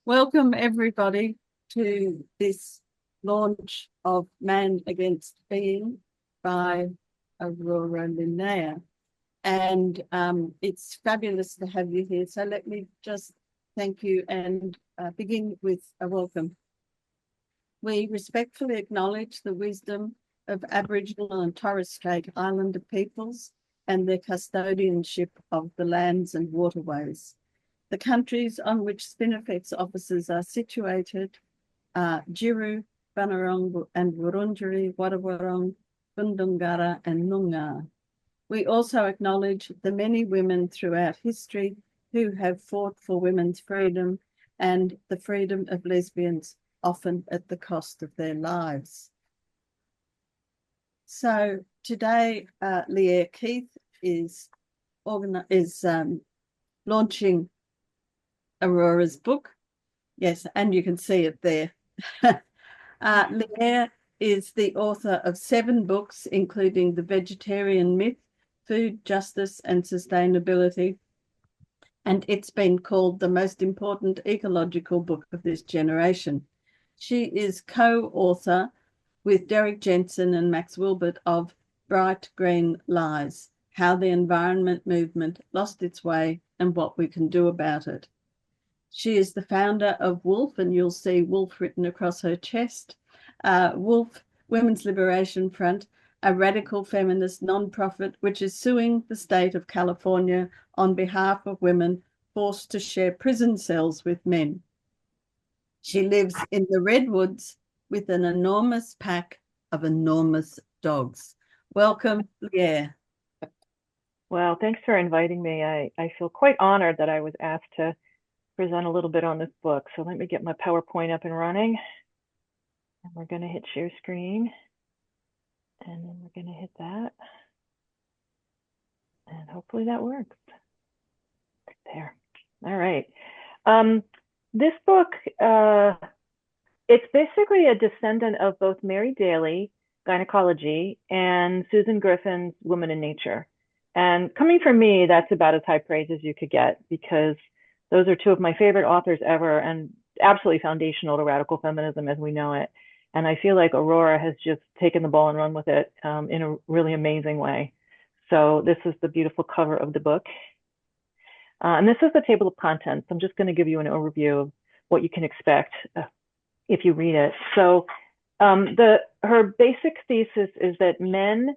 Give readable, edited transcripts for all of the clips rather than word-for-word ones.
Welcome, everybody, to this launch of Man Against Being by Aurora Linnea. And it's fabulous to have you here. So let me just thank you and begin with a welcome. We respectfully acknowledge the wisdom of Aboriginal and Torres Strait Islander peoples and their custodianship of the lands and waterways. The countries on which Spinifex offices are situated are Jiru, Bunurong and Wurundjeri, Wadawurrung, Bundungara and Noongar. We also acknowledge the many women throughout history who have fought for women's freedom and the freedom of lesbians, often at the cost of their lives. So today, Lierre Keith is launching Aurora's book. Yes, and you can see it there. Lierre is the author of 7 books, including The Vegetarian Myth, Food, Justice and Sustainability, and it's been called the most important ecological book of this generation. She is co-author with Derek Jensen and Max Wilbert of Bright Green Lies, How the Environment Movement Lost Its Way and What We Can Do About It. She is the founder of Wolf, and you'll see Wolf written across her chest. Wolf, Women's Liberation Front, a radical feminist nonprofit which is suing the state of California on behalf of women forced to share prison cells with men. She lives in the Redwoods with an enormous pack of enormous dogs. Welcome, Lierre. Well, thanks for inviting me. I feel quite honored that I was asked to present a little bit on this book. So let me get my PowerPoint up and running. And we're going to hit share screen. And then we're going to hit that. And hopefully that works. There. All right. This book, it's basically a descendant of both Mary Daly, Gynecology, and Susan Griffin's Woman in Nature. And coming from me, that's about as high praise as you could get, because those are 2 of my favorite authors ever and absolutely foundational to radical feminism as we know it. And I feel like Aurora has just taken the ball and run with it in a really amazing way. So this is the beautiful cover of the book. And this is the table of contents. I'm just going to give you an overview of what you can expect if you read it. So her basic thesis is that men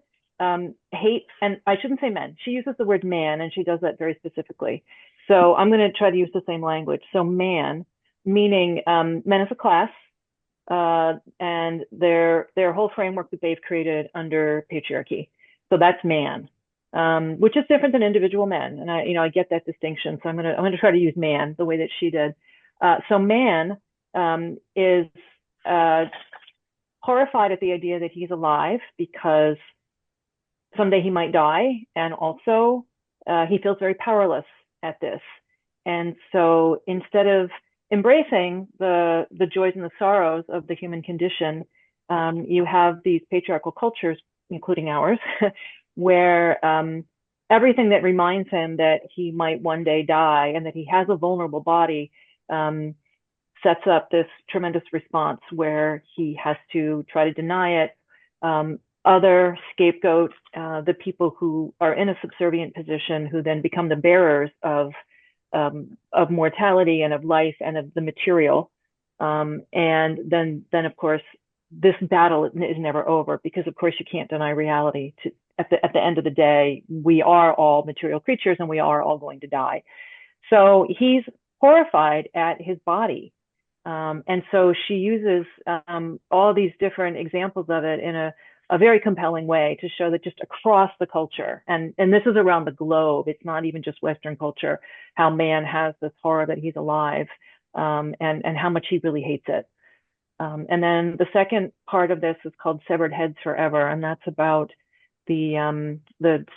hate, and I shouldn't say men. She uses the word man, and she does that very specifically. So I'm going to try to use the same language. So man, meaning men as a class, and their whole framework that they've created under patriarchy. So that's man, which is different than individual men. And I get that distinction. So I'm going to try to use man the way that she did. So man is horrified at the idea that he's alive because someday he might die, and also he feels very powerless at this. And so instead of embracing the joys and the sorrows of the human condition, you have these patriarchal cultures, including ours, where everything that reminds him that he might one day die and that he has a vulnerable body sets up this tremendous response where he has to try to deny it, other scapegoat the people who are in a subservient position, who then become the bearers of mortality and of life and of the material. And then of course, this battle is never over, because of course you can't deny reality. At the end of the day, we are all material creatures and we are all going to die. So he's horrified at his body. And so she uses all these different examples of it in a very compelling way to show that just across the culture, and this is around the globe, it's not even just Western culture, how man has this horror that he's alive, and how much he really hates it. And then the second part of this is called Severed Heads Forever, and that's about the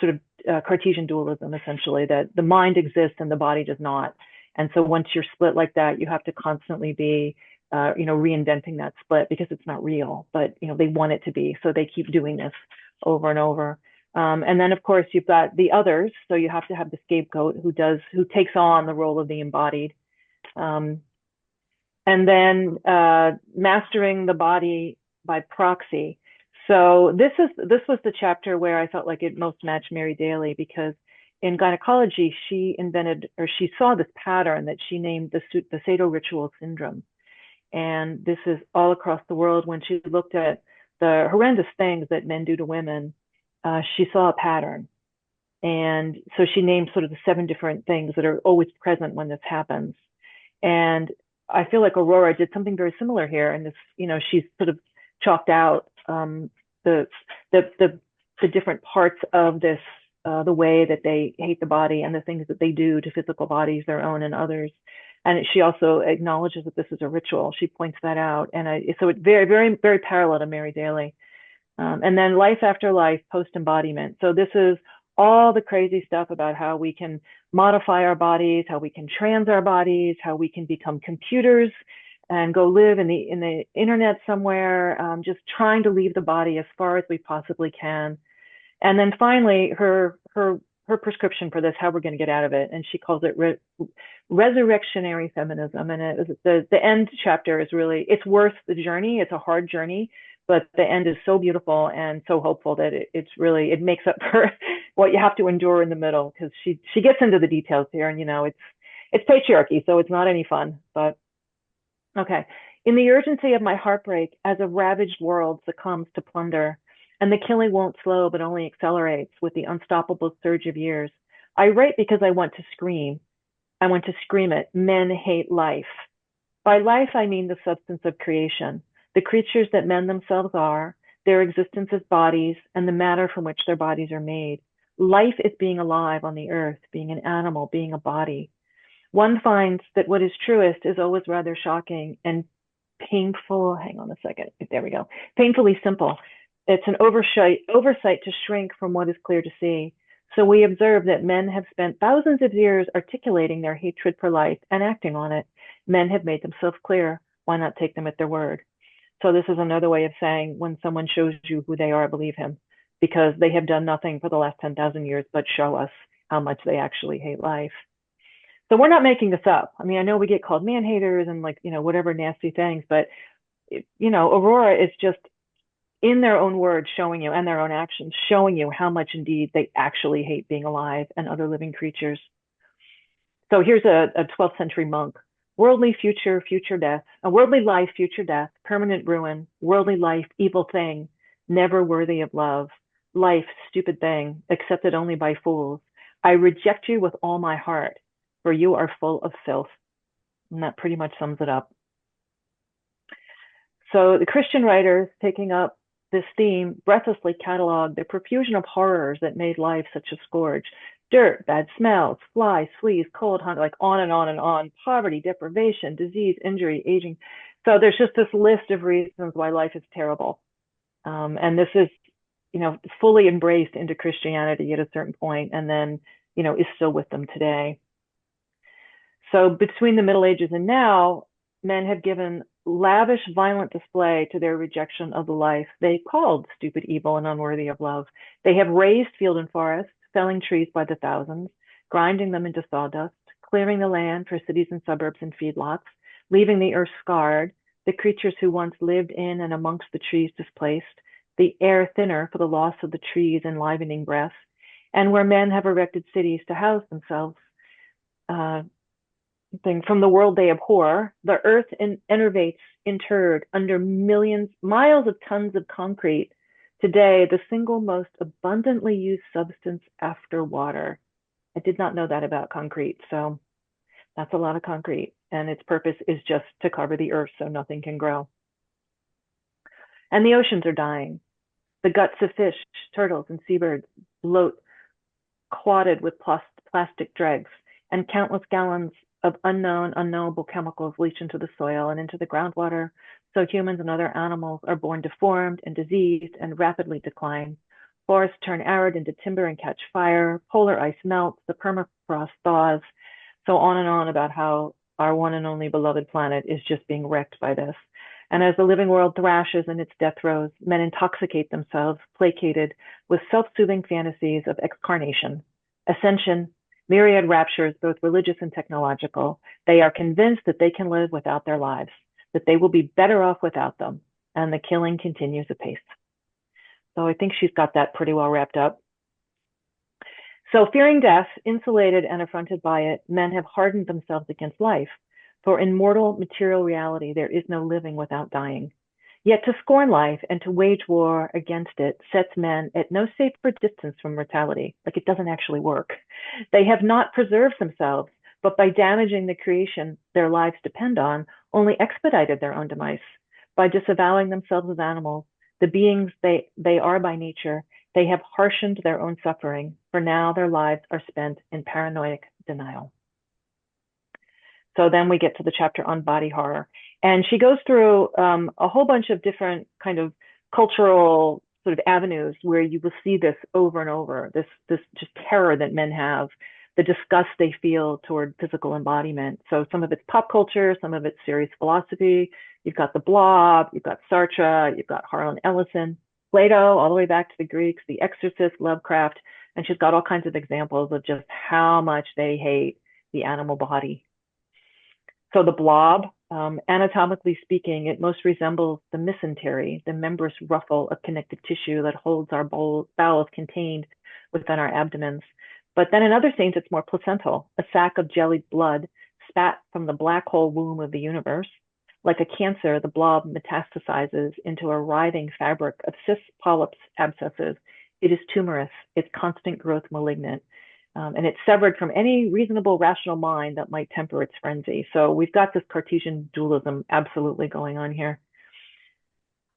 sort of Cartesian dualism, essentially, that the mind exists and the body does not. And so once you're split like that, you have to constantly be reinventing that split, because it's not real, but they want it to be, so they keep doing this over and over. And then of course you've got the others, so you have to have the scapegoat who takes on the role of the embodied. and then mastering the body by proxy. So this was the chapter where I felt like it most matched Mary Daly, because in gynecology she saw this pattern that she named the satoritual syndrome. And this is all across the world. When she looked at the horrendous things that men do to women, she saw a pattern. And so she named sort of the 7 different things that are always present when this happens. And I feel like Aurora did something very similar here. And this, she's sort of chalked out the, the different parts of this, the way that they hate the body and the things that they do to physical bodies, their own and others. And she also acknowledges that this is a ritual. She points that out. And so it's very, very, very parallel to Mary Daly. And then life after life, post-embodiment. So this is all the crazy stuff about how we can modify our bodies, how we can trans our bodies, how we can become computers and go live in the internet somewhere, just trying to leave the body as far as we possibly can. And then finally, her prescription for this, how we're going to get out of it, and she calls it resurrectionary feminism. And the end chapter is really, it's worth the journey. It's a hard journey, but the end is so beautiful and so hopeful that it makes up for what you have to endure in the middle, because she gets into the details here, and it's patriarchy, so it's not any fun. But okay, in the urgency of my heartbreak, as a ravaged world succumbs to plunder, and the killing won't slow but only accelerates with the unstoppable surge of years, I write because I want to scream. I want to scream it. Men hate life. By life, I mean the substance of creation, the creatures that men themselves are, their existence as bodies, and the matter from which their bodies are made. Life is being alive on the earth, being an animal, being a body. One finds that what is truest is always rather shocking and painful. Hang on a second. There we go. Painfully simple. It's an oversight to shrink from what is clear to see. So we observe that men have spent thousands of years articulating their hatred for life and acting on it. Men have made themselves clear. Why not take them at their word? So this is another way of saying, when someone shows you who they are, believe him, because they have done nothing for the last 10,000 years but show us how much they actually hate life. So we're not making this up. I mean, I know we get called man haters and whatever nasty things, but Aurora is just, in their own words, showing you, and their own actions, showing you how much indeed they actually hate being alive and other living creatures. So here's a 12th century monk. Worldly future, future death, a worldly life, future death, permanent ruin, worldly life, evil thing, never worthy of love. Life, stupid thing, accepted only by fools. I reject you with all my heart, for you are full of filth. And that pretty much sums it up. So the Christian writers, taking up this theme, breathlessly cataloged the profusion of horrors that made life such a scourge. Dirt, bad smells, flies, fleas, cold, hunger, like on and on and on, poverty, deprivation, disease, injury, aging. So there's just this list of reasons why life is terrible. And this is, fully embraced into Christianity at a certain point, and then, is still with them today. So between the Middle Ages and now, men have given lavish, violent display to their rejection of the life they called stupid, evil, and unworthy of love. They have razed field and forest, felling trees by the thousands, grinding them into sawdust, clearing the land for cities and suburbs and feedlots, leaving the earth scarred, the creatures who once lived in and amongst the trees displaced, the air thinner for the loss of the trees' enlivening breath, and where men have erected cities to house themselves, from the world they abhor, the earth enervates, interred under miles of tons of concrete. Today, the single most abundantly used substance after water. I did not know that about concrete, so that's a lot of concrete, and its purpose is just to cover the earth so nothing can grow. And the oceans are dying. The guts of fish, turtles, and seabirds bloat, clotted with plastic dregs, and countless gallons of unknowable chemicals leach into the soil and into the groundwater, so humans and other animals are born deformed and diseased and rapidly decline. Forests turn arid into timber and catch fire, polar ice melts, the permafrost thaws, so on about how our one and only beloved planet is just being wrecked by this. And as the living world thrashes in its death throes, men intoxicate themselves, placated with self-soothing fantasies of excarnation, ascension, myriad raptures, both religious and technological. They are convinced that they can live without their lives, that they will be better off without them, and the killing continues apace. So I think she's got that pretty well wrapped up. So fearing death, insulated and affronted by it, men have hardened themselves against life. For in mortal material reality, there is no living without dying. Yet to scorn life and to wage war against it sets men at no safer distance from mortality. Like, it doesn't actually work. They have not preserved themselves, but by damaging the creation their lives depend on, only expedited their own demise. By disavowing themselves as animals, the beings they are by nature, they have harshened their own suffering, for now their lives are spent in paranoid denial. So then we get to the chapter on body horror. And she goes through a whole bunch of different kind of cultural sort of avenues where you will see this over and over, this just terror that men have, the disgust they feel toward physical embodiment. So some of it's pop culture, some of it's serious philosophy. You've got the Blob, you've got Sartre, you've got Harlan Ellison, Plato, all the way back to the Greeks, The Exorcist, Lovecraft, and she's got all kinds of examples of just how much they hate the animal body. So the Blob, anatomically speaking, it most resembles the mesentery, the membranous ruffle of connective tissue that holds our bowels contained within our abdomens. But then in other scenes, it's more placental, a sac of jellied blood spat from the black hole womb of the universe. Like a cancer, the Blob metastasizes into a writhing fabric of cysts, polyps, abscesses. It is tumorous, its constant growth malignant, and it's severed from any reasonable rational mind that might temper its frenzy. So we've got this Cartesian dualism absolutely going on here.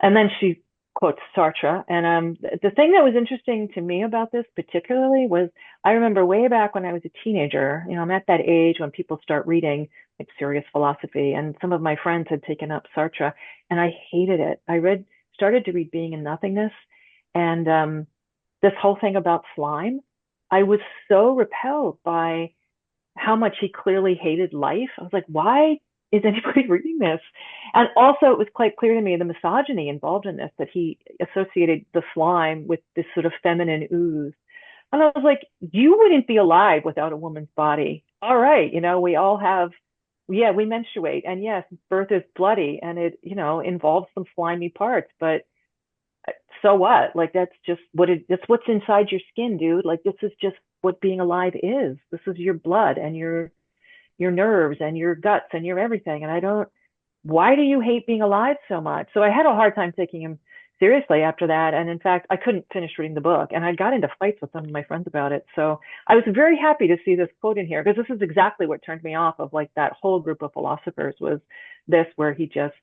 And then she quotes Sartre. And the thing that was interesting to me about this particularly was, I remember way back when I was a teenager, I'm at that age when people start reading like serious philosophy, and some of my friends had taken up Sartre, and I hated it. I started to read Being and Nothingness, and this whole thing about slime. I was so repelled by how much he clearly hated life. I was like, why is anybody reading this? And also, it was quite clear to me the misogyny involved in this, that he associated the slime with this sort of feminine ooze. And I was like, you wouldn't be alive without a woman's body. All right, we all have, we menstruate, and yes, birth is bloody, and it, involves some slimy parts, but so what? Like, that's just that's what's inside your skin, dude. Like, this is just what being alive is. This is your blood and your nerves and your guts and your everything. And why do you hate being alive so much? So I had a hard time taking him seriously after that. And in fact, I couldn't finish reading the book, and I got into fights with some of my friends about it. So I was very happy to see this quote in here, because this is exactly what turned me off of like that whole group of philosophers, was this, where he just,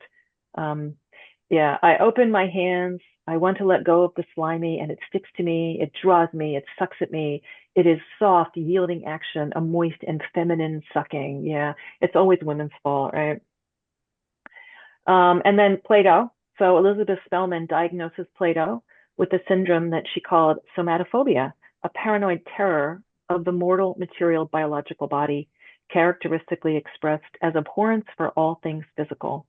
I open my hands. I want to let go of the slimy, and it sticks to me. It draws me. It sucks at me. It is soft, yielding action, a moist and feminine sucking. Yeah, it's always women's fault, right? And then Plato. So Elizabeth Spellman diagnoses Plato with a syndrome that she called somatophobia, a paranoid terror of the mortal material biological body, characteristically expressed as abhorrence for all things physical.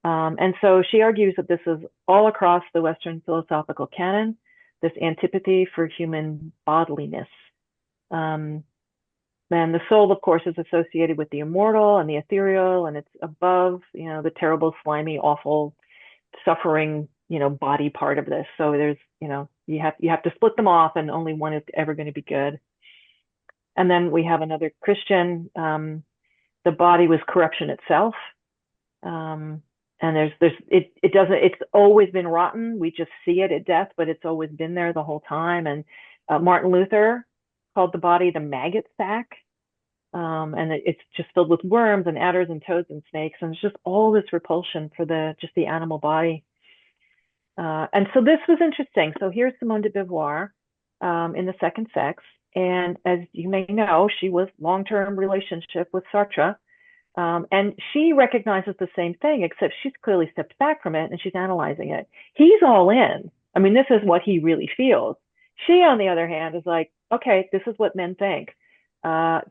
And so she argues that this is all across the Western philosophical canon, this antipathy for human bodiliness. And the soul, of course, is associated with the immortal and the ethereal, and it's above, the terrible, slimy, awful, suffering, body part of this. So there's, you have to split them off, and only one is ever going to be good. And then we have another Christian. The body was corruption itself. And it's always been rotten. We just see it at death, but it's always been there the whole time. And Martin Luther called the body the maggot sack. And it's just filled with worms and adders and toads and snakes. And it's just all this repulsion for just the animal body. And so this was interesting. So here's Simone de Beauvoir in The Second Sex. And as you may know, she was long-term relationship with Sartre. And she recognizes the same thing, except she's clearly stepped back from it and she's analyzing it. He's all in. I mean, this is what he really feels. She, on the other hand, is like, okay, this is what men think.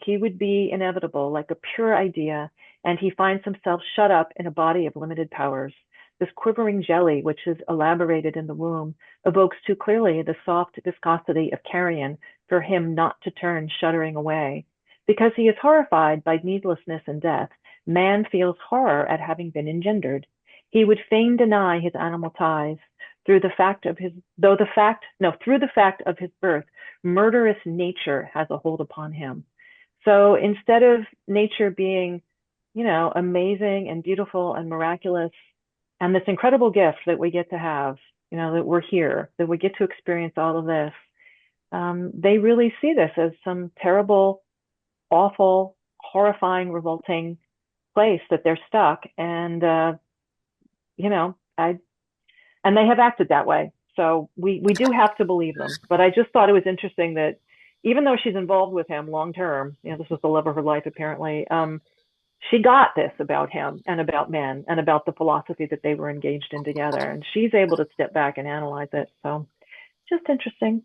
He would be inevitable, like a pure idea, and he finds himself shut up in a body of limited powers. This quivering jelly, which is elaborated in the womb, evokes too clearly the soft viscosity of carrion, for him not to turn shuddering away. Because he is horrified by needlessness and death, man feels horror at having been engendered. He would fain deny his animal ties through the fact of his, though the fact, no, through the fact of his birth, murderous nature has a hold upon him. So instead of nature being, amazing and beautiful and miraculous, and this incredible gift that we get to have, that we're here, that we get to experience all of this, they really see this as some terrible, awful, horrifying, revolting place that they're stuck. And, and they have acted that way. So we do have to believe them. But I just thought it was interesting that even though she's involved with him long term, this was the love of her life, apparently, she got this about him and about men and about the philosophy that they were engaged in together. And she's able to step back and analyze it. So just interesting.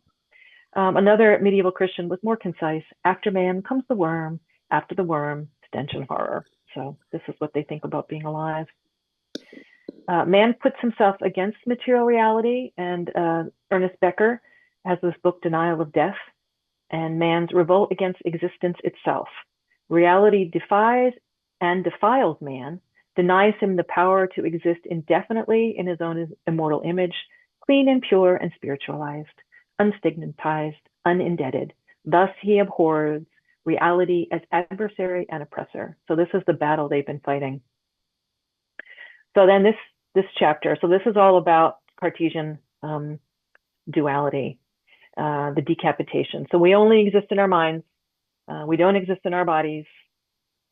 Another medieval Christian was more concise. After man comes the worm, after the worm, stench and horror. So this is what they think about being alive. Man puts himself against material reality, and Ernest Becker has this book, Denial of Death, and man's revolt against existence itself. Reality defies and defiles man, denies him the power to exist indefinitely in his own immortal image, clean and pure and spiritualized, unstigmatized, unindebted. Thus he abhors reality as adversary and oppressor. So this is the battle they've been fighting. So then this chapter, so this is all about Cartesian duality, the decapitation. So we only exist in our minds. We don't exist in our bodies.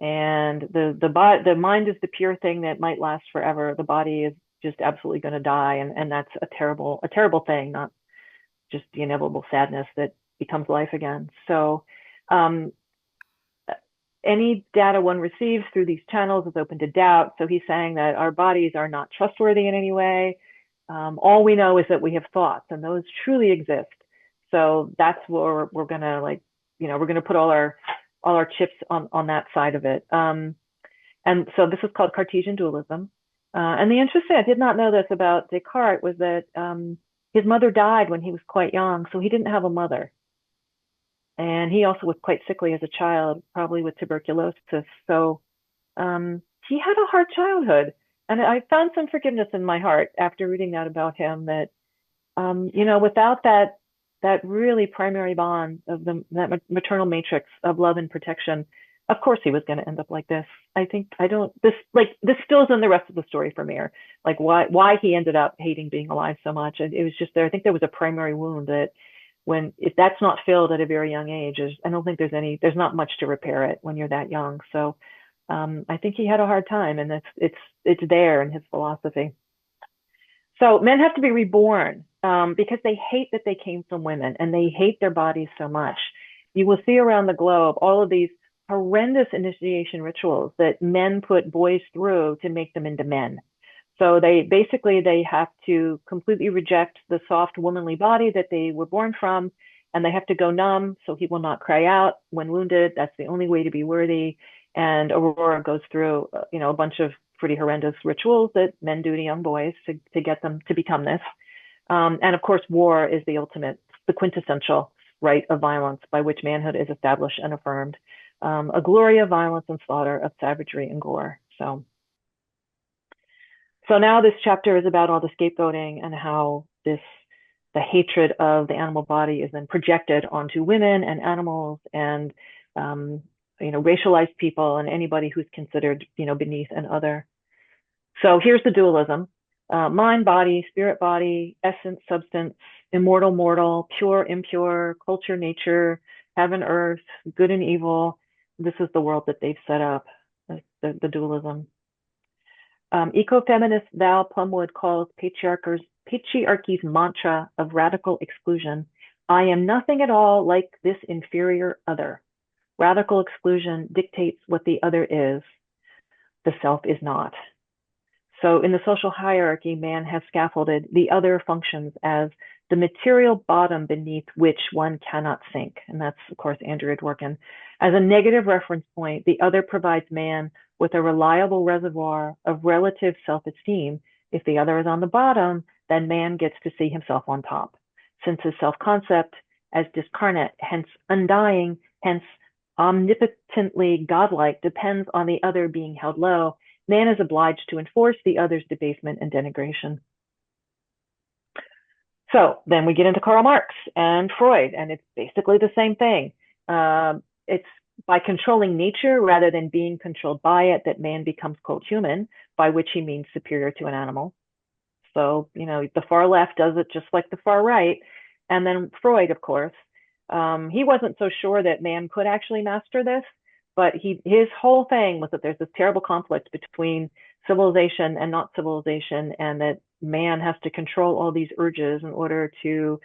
And the mind is the pure thing that might last forever. The body is just absolutely going to die. And that's a terrible thing, not just the inevitable sadness that becomes life again. So any data one receives through these channels is open to doubt. So he's saying that our bodies are not trustworthy in any way. All we know is that we have thoughts, and those truly exist. So that's where we're gonna we're gonna put all our chips on that side of it. And so this is called Cartesian dualism. And the interesting, I did not know this about Descartes, was that his mother died when he was quite young, so he didn't have a mother. And he also was quite sickly as a child, probably with tuberculosis. So he had a hard childhood. And I found some forgiveness in my heart after reading that about him, that, without that really primary bond of that maternal matrix of love and protection, of course he was going to end up like this. This still is in the rest of the story for me, or like why he ended up hating being alive so much. It was just there. I think there was a primary wound that, if that's not filled at a very young age, I don't think there's not much to repair it when you're that young. So I think he had a hard time, and it's there in his philosophy. So men have to be reborn because they hate that they came from women, and they hate their bodies so much. You will see around the globe all of these horrendous initiation rituals that men put boys through to make them into men. So they have to completely reject the soft womanly body that they were born from, and they have to go numb so he will not cry out when wounded. That's the only way to be worthy. And Aurora goes through, a bunch of pretty horrendous rituals that men do to young boys to get them to become this. And of course, war is the quintessential rite of violence by which manhood is established and affirmed. A glory of violence and slaughter, of savagery and gore. So now this chapter is about all the scapegoating and how the hatred of the animal body is then projected onto women and animals and racialized people and anybody who's considered beneath and other. So here's the dualism: mind, body, spirit, body, essence, substance, immortal, mortal, pure, impure, culture, nature, heaven, earth, good and evil. This is the world that they've set up, the dualism. Ecofeminist Val Plumwood calls patriarchy's mantra of radical exclusion, "I am nothing at all like this inferior other." Radical exclusion dictates what the other is. The self is not. So in the social hierarchy, man has scaffolded the other functions as the material bottom beneath which one cannot sink. And that's, of course, Andrea Dworkin. As a negative reference point, the other provides man with a reliable reservoir of relative self-esteem. If the other is on the bottom, then man gets to see himself on top. Since his self-concept as discarnate, hence undying, hence omnipotently godlike, depends on the other being held low. Man is obliged to enforce the other's debasement and denigration. So then we get into Karl Marx and Freud, and it's basically the same thing. It's by controlling nature rather than being controlled by it that man becomes, quote, human, by which he means superior to an animal. So, the far left does it just like the far right. And then Freud, of course, he wasn't so sure that man could actually master this, but his whole thing was that there's this terrible conflict between civilization and not civilization, and that man has to control all these urges in order to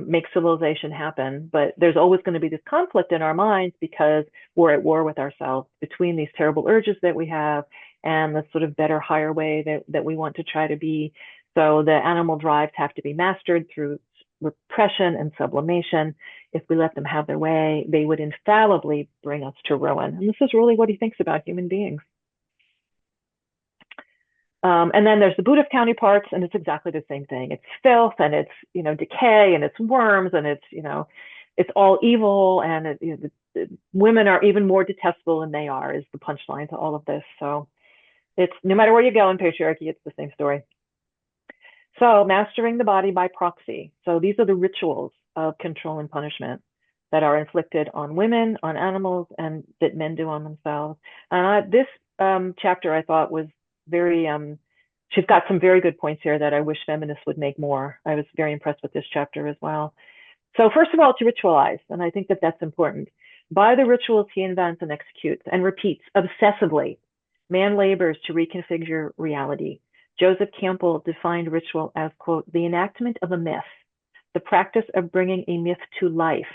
make civilization happen. But there's always going to be this conflict in our minds because we're at war with ourselves between these terrible urges that we have and the sort of better, higher way that we want to try to be. So the animal drives have to be mastered through repression and sublimation. If we let them have their way, they would infallibly bring us to ruin. And this is really what he thinks about human beings. And then there's the Buddhist counterparts, and it's exactly the same thing. It's filth, and it's decay, and it's worms, and it's all evil, and the women are even more detestable than they are, is the punchline to all of this. So it's no matter where you go in patriarchy, it's the same story. So mastering the body by proxy. So these are the rituals of control and punishment that are inflicted on women, on animals, and that men do on themselves. And this chapter I thought was very, she's got some very good points here that I wish feminists would make more. I was very impressed with this chapter as well. So first of all, to ritualize, and I think that that's important. By the rituals he invents and executes and repeats obsessively, man labors to reconfigure reality. Joseph Campbell defined ritual as, quote, the enactment of a myth, the practice of bringing a myth to life,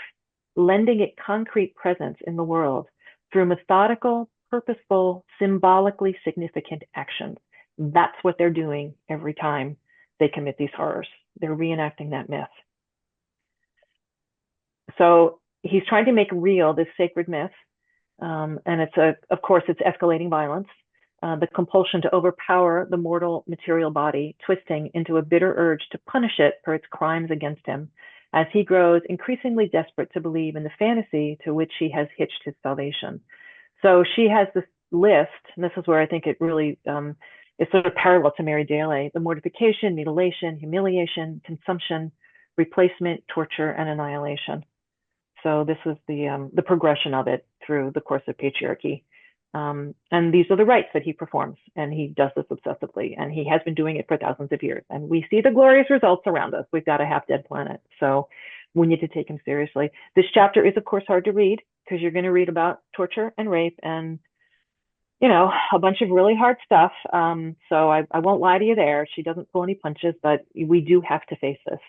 lending it concrete presence in the world through methodical, purposeful, symbolically significant actions. That's what they're doing every time they commit these horrors. They're reenacting that myth. So he's trying to make real this sacred myth. And of course, it's escalating violence. The compulsion to overpower the mortal material body, twisting into a bitter urge to punish it for its crimes against him, as he grows increasingly desperate to believe in the fantasy to which he has hitched his salvation. So she has this list, and this is where I think it really is sort of parallel to Mary Daly: the mortification, mutilation, humiliation, consumption, replacement, torture, and annihilation. So this is the progression of it through the course of patriarchy. And these are the rites that he performs, and he does this obsessively, and he has been doing it for thousands of years. And we see the glorious results around us. We've got a half-dead planet, so we need to take him seriously. This chapter is, of course, hard to read because you're going to read about torture and rape and, a bunch of really hard stuff. So I won't lie to you there. She doesn't pull any punches, but we do have to face this.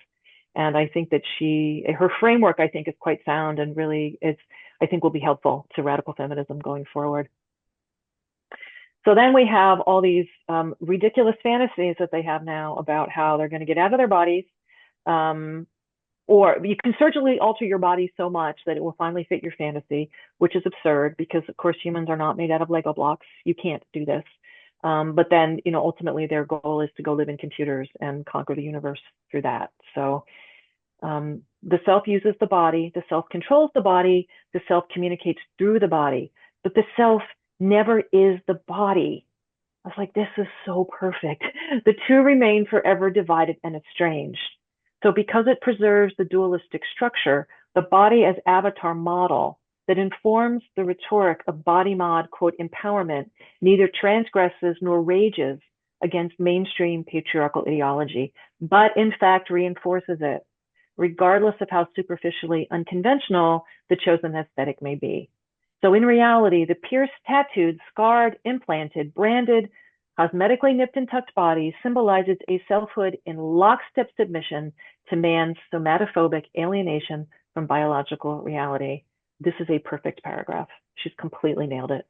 And I think that her framework, I think, is quite sound and really I think will be helpful to radical feminism going forward. So then we have all these ridiculous fantasies that they have now about how they're going to get out of their bodies, or you can surgically alter your body so much that it will finally fit your fantasy, which is absurd because, of course, humans are not made out of Lego blocks. You can't do this. But then, ultimately their goal is to go live in computers and conquer the universe through that. So the self uses the body, the self controls the body, the self communicates through the body, but the self never is the body. I was like, this is so perfect. The two remain forever divided and estranged. So because it preserves the dualistic structure, the body as avatar model that informs the rhetoric of body mod, quote, empowerment, neither transgresses nor rages against mainstream patriarchal ideology, but in fact reinforces it, regardless of how superficially unconventional the chosen aesthetic may be. So in reality, the pierced, tattooed, scarred, implanted, branded, cosmetically nipped and tucked body symbolizes a selfhood in lockstep submission to man's somatophobic alienation from biological reality. This is a perfect paragraph. She's completely nailed it.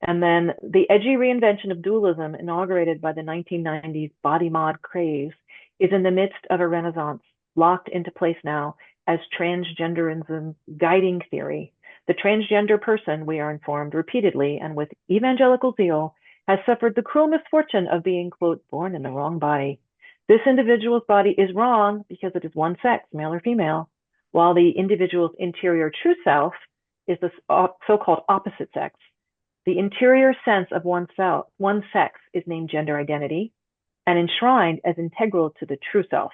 And then the edgy reinvention of dualism inaugurated by the 1990s body mod craze is in the midst of a renaissance, locked into place now as transgenderism's guiding theory. The transgender person, we are informed repeatedly and with evangelical zeal, has suffered the cruel misfortune of being, quote, born in the wrong body. This individual's body is wrong because it is one sex, male or female. while the individual's interior true self is the so-called opposite sex. The interior sense of one's sex is named gender identity and enshrined as integral to the true self,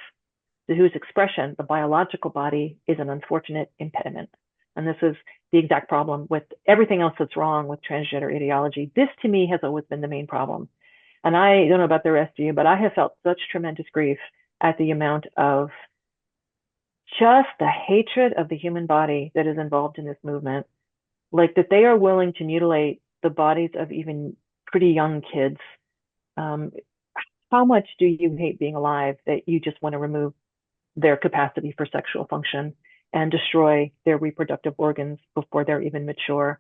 to whose expression the biological body is an unfortunate impediment. And this is the exact problem with everything else that's wrong with transgender ideology. This, to me, has always been the main problem. And I don't know about the rest of you, but I have felt such tremendous grief at the amount of just the hatred of the human body that is involved in this movement. Like that they are willing to mutilate the bodies of even pretty young kids. How much do you hate being alive that you just want to remove their capacity for sexual function and destroy their reproductive organs before they're even mature?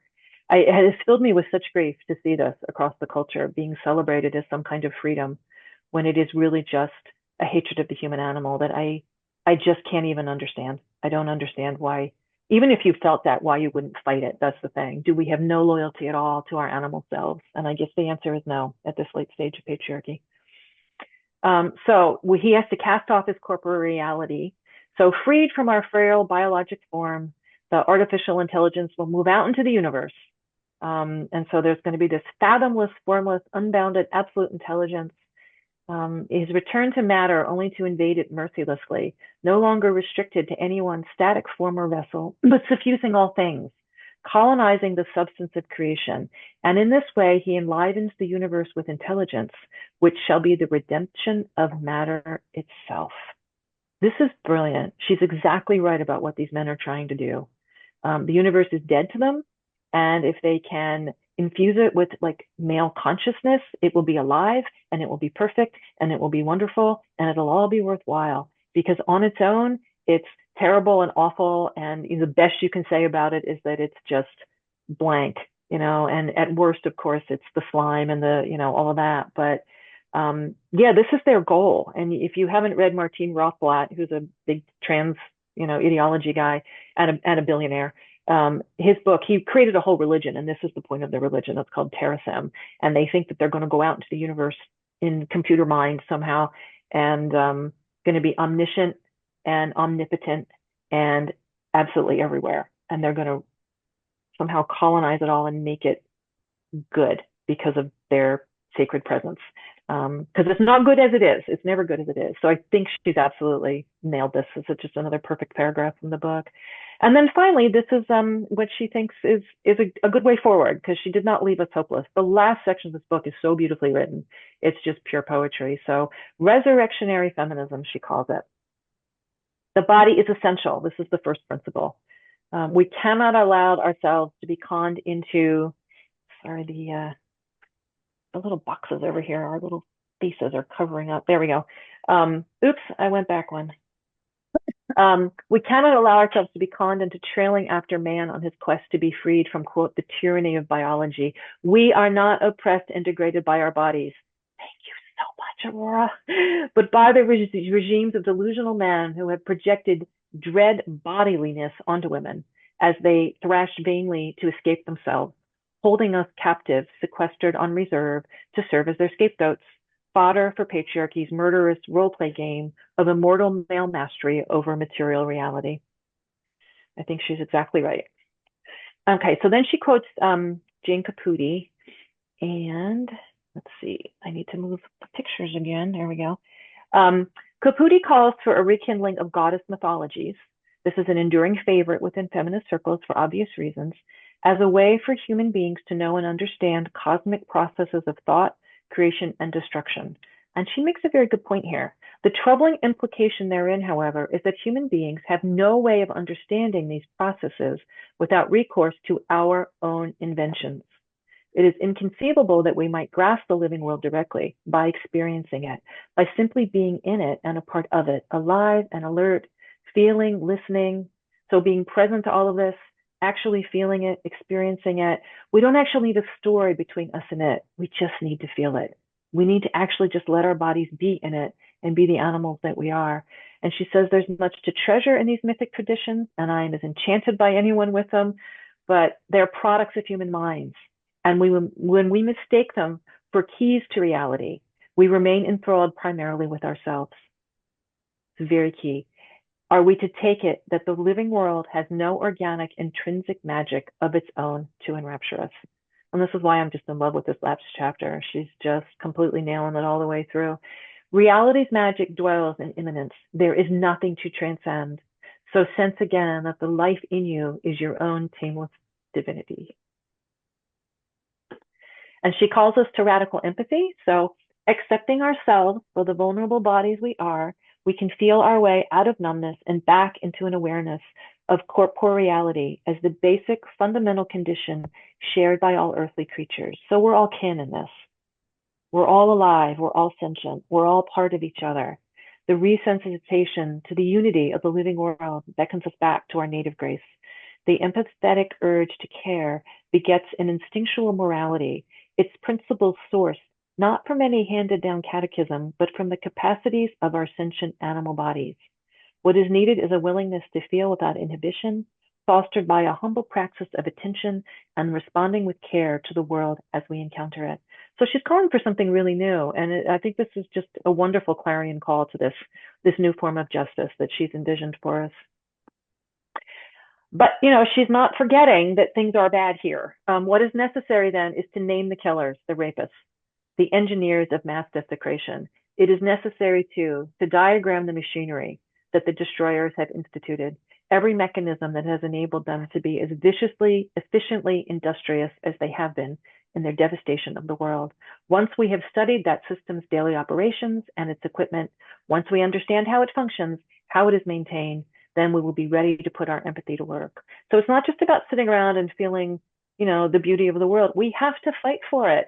It has filled me with such grief to see this across the culture being celebrated as some kind of freedom when it is really just a hatred of the human animal that I just can't even understand. I don't understand why, even if you felt that, why you wouldn't fight it. That's the thing. Do we have no loyalty at all to our animal selves? And I guess the answer is no at this late stage of patriarchy. So he has to cast off his corporeality. So freed from our frail biologic form, the artificial intelligence will move out into the universe. And so there's going to be this fathomless, formless, unbounded, absolute intelligence. His return to matter only to invade it mercilessly, no longer restricted to any one static form or vessel, but suffusing all things, colonizing the substance of creation. And in this way, he enlivens the universe with intelligence, which shall be the redemption of matter itself. This is brilliant. She's exactly right about what these men are trying to do. The universe is dead to them. And if they can infuse it with like male consciousness, it will be alive and it will be perfect and it will be wonderful and it'll all be worthwhile, because on its own, it's terrible and awful. And the best you can say about it is that it's just blank, and at worst, of course, it's the slime and the, all of that. But yeah, this is their goal. And if you haven't read Martine Rothblatt, who's a big trans, ideology guy and a billionaire, his book, he created a whole religion, and this is the point of the religion. It's called Terasem, and they think that they're going to go out into the universe in computer mind somehow and going to be omniscient and omnipotent and absolutely everywhere, and they're going to somehow colonize it all and make it good because of their sacred presence. Because it's not good as it is. It's never good as it is. So I think she's absolutely nailed this. It's just another perfect paragraph from the book. And then finally, this is what she thinks is a good way forward, because she did not leave us hopeless. The last section of this book is so beautifully written. It's just pure poetry. So resurrectionary feminism, she calls it. The body is essential. This is the first principle. We cannot allow ourselves to be conned into, sorry, the little boxes over here, our little faces are covering up. There we go. Oops, I went back one. We cannot allow ourselves to be conned into trailing after man on his quest to be freed from, quote, the tyranny of biology. We are not oppressed and degraded by our bodies. Thank you so much, Aurora. But by the regimes of delusional men who have projected dread bodiliness onto women as they thrashed vainly to escape themselves, holding us captive, sequestered on reserve to serve as their scapegoats, fodder for patriarchy's murderous role-play game of immortal male mastery over material reality. I think she's exactly right. Okay, so then she quotes Jane Caputi, and let's see, I need to move the pictures again. There we go. Caputi calls for a rekindling of goddess mythologies. This is an enduring favorite within feminist circles for obvious reasons, as a way for human beings to know and understand cosmic processes of thought, creation, and destruction. And she makes a very good point here. The troubling implication therein, however, is that human beings have no way of understanding these processes without recourse to our own inventions. It is inconceivable that we might grasp the living world directly by experiencing it, by simply being in it and a part of it, alive and alert, feeling, listening. So being present to all of this, actually feeling it, experiencing it. We don't actually need a story between us and it. We just need to feel it. We need to actually just let our bodies be in it and be the animals that we are. And she says there's much to treasure in these mythic traditions, and I am as enchanted by anyone with them, but they're products of human minds. And when we mistake them for keys to reality, we remain enthralled primarily with ourselves. It's very key. Are we to take it that the living world has no organic intrinsic magic of its own to enrapture us? And this is why I'm just in love with this last chapter. She's just completely nailing it all the way through. Reality's magic dwells in immanence. There is nothing to transcend. So sense again that the life in you is your own tameless divinity. And she calls us to radical empathy. So accepting ourselves for the vulnerable bodies we are, we can feel our way out of numbness and back into an awareness of corporeality as the basic fundamental condition shared by all earthly creatures. So we're all kin in this. We're all alive. We're all sentient. We're all part of each other. The resensitization to the unity of the living world beckons us back to our native grace. The empathetic urge to care begets an instinctual morality, its principal source not from any handed down catechism, but from the capacities of our sentient animal bodies. What is needed is a willingness to feel without inhibition, fostered by a humble praxis of attention and responding with care to the world as we encounter it. So she's calling for something really new. And I think this is just a wonderful clarion call to this new form of justice that she's envisioned for us. But, you know, she's not forgetting that things are bad here. What is necessary then is to name the killers, the rapists, the engineers of mass desecration. It is necessary to diagram the machinery that the destroyers have instituted, every mechanism that has enabled them to be as viciously, efficiently industrious as they have been in their devastation of the world. Once we have studied that system's daily operations and its equipment, once we understand how it functions, how it is maintained, then we will be ready to put our empathy to work. So it's not just about sitting around and feeling, you know, the beauty of the world. We have to fight for it.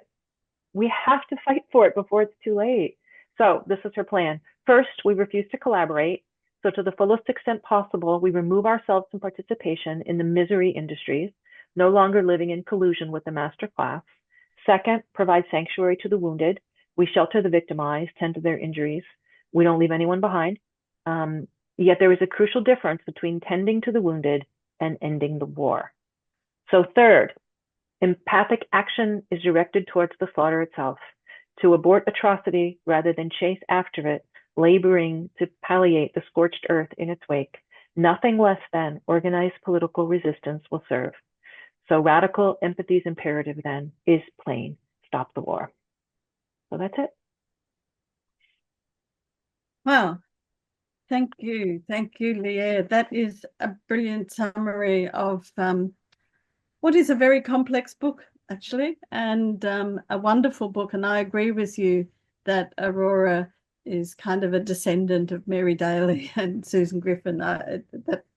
We have to fight for it before it's too late. So this is her plan. First, we refuse to collaborate. So to the fullest extent possible, we remove ourselves from participation in the misery industries, no longer living in collusion with the master class. Second, provide sanctuary to the wounded. We shelter the victimized, tend to their injuries. We don't leave anyone behind. Yet there is a crucial difference between tending to the wounded and ending the war. So third, empathic action is directed towards the slaughter itself, to abort atrocity rather than chase after it, laboring to palliate the scorched earth in its wake. Nothing less than organized political resistance will serve. So radical empathy's imperative then is plain, stop the war. So that's it. Wow. Thank you, Lierre. That is a brilliant summary of what is a very complex book, actually, and a wonderful book. And I agree with you that Aurora is kind of a descendant of Mary Daly and Susan Griffin.